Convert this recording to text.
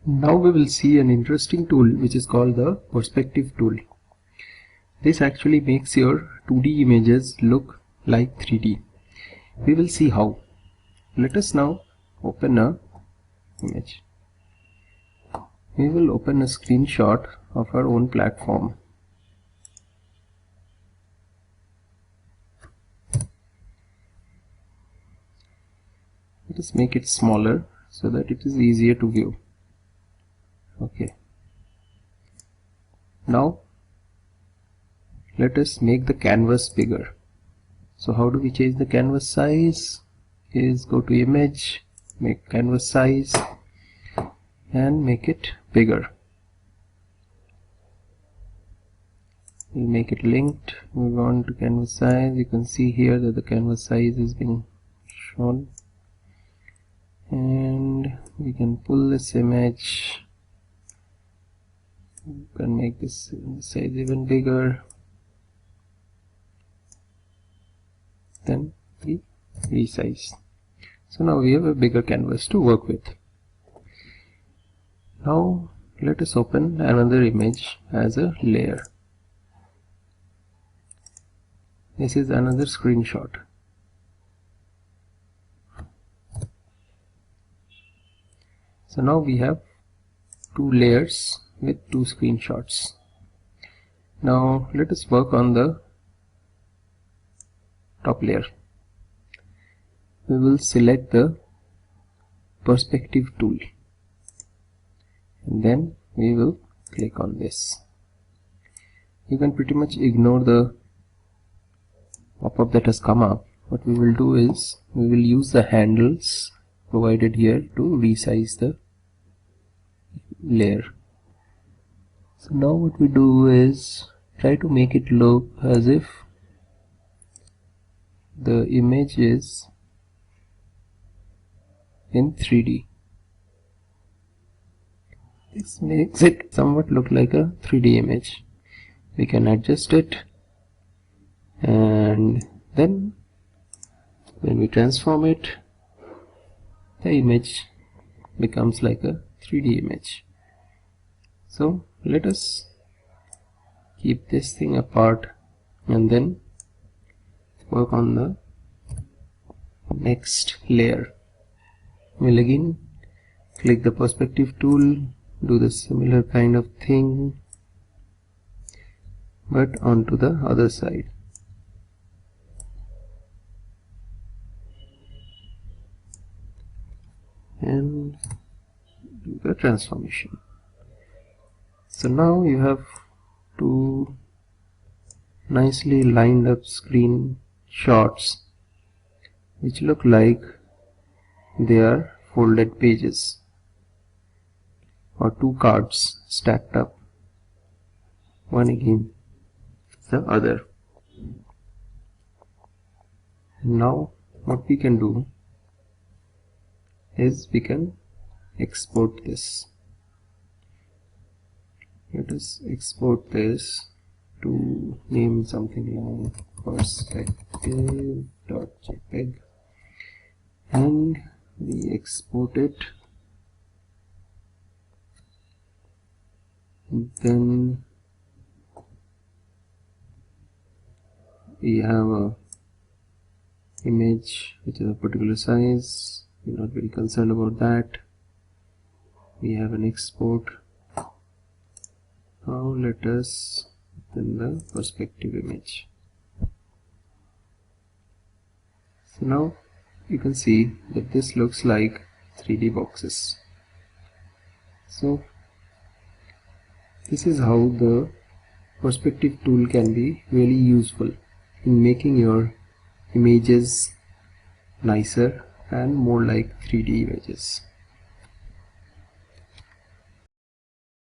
Now we will see an interesting tool which is called the perspective tool. This actually makes your 2D images look like 3D. We will see how. Let us now open a image. We will open a screenshot of our own platform. Let us make it smaller so that it is easier to view. Okay. Now let us make the canvas bigger. So how do we change the canvas size? Is go to image, make canvas size and make it bigger. We'll make it linked. Move on to canvas size. You can see here that the canvas size is being shown, and we can pull this image. You can make this size even bigger. Then we resize. So now we have a bigger canvas to work with. Now let us open another image as a layer. This is another screenshot. So now we have two layers with two screenshots. Now let us work on the top layer. We will select the perspective tool and then we will click on this. You can pretty much ignore the pop-up that has come up. What we will do is we will use the handles provided here to resize the layer. So now what we do is try to make it look as if the image is in 3D. This makes it somewhat look like a 3D image. We can adjust it, and then when we transform it, the image becomes like a 3D image. So let us keep this thing apart and then work on the next layer. We'll again click the perspective tool, do the similar kind of thing but onto the other side. And do the transformation. So now you have two nicely lined up screenshots which look like they are folded pages or two cards stacked up, one against the other. And now what we can do is we can export this. Let us export this to name something like perspective.jpg, and we export it, and then we have a image which is a particular size. We're not very concerned about that. We have an export. Now let us open the perspective image. So now you can see that this looks like 3D boxes. So this is how the perspective tool can be really useful in making your images nicer and more like 3D images.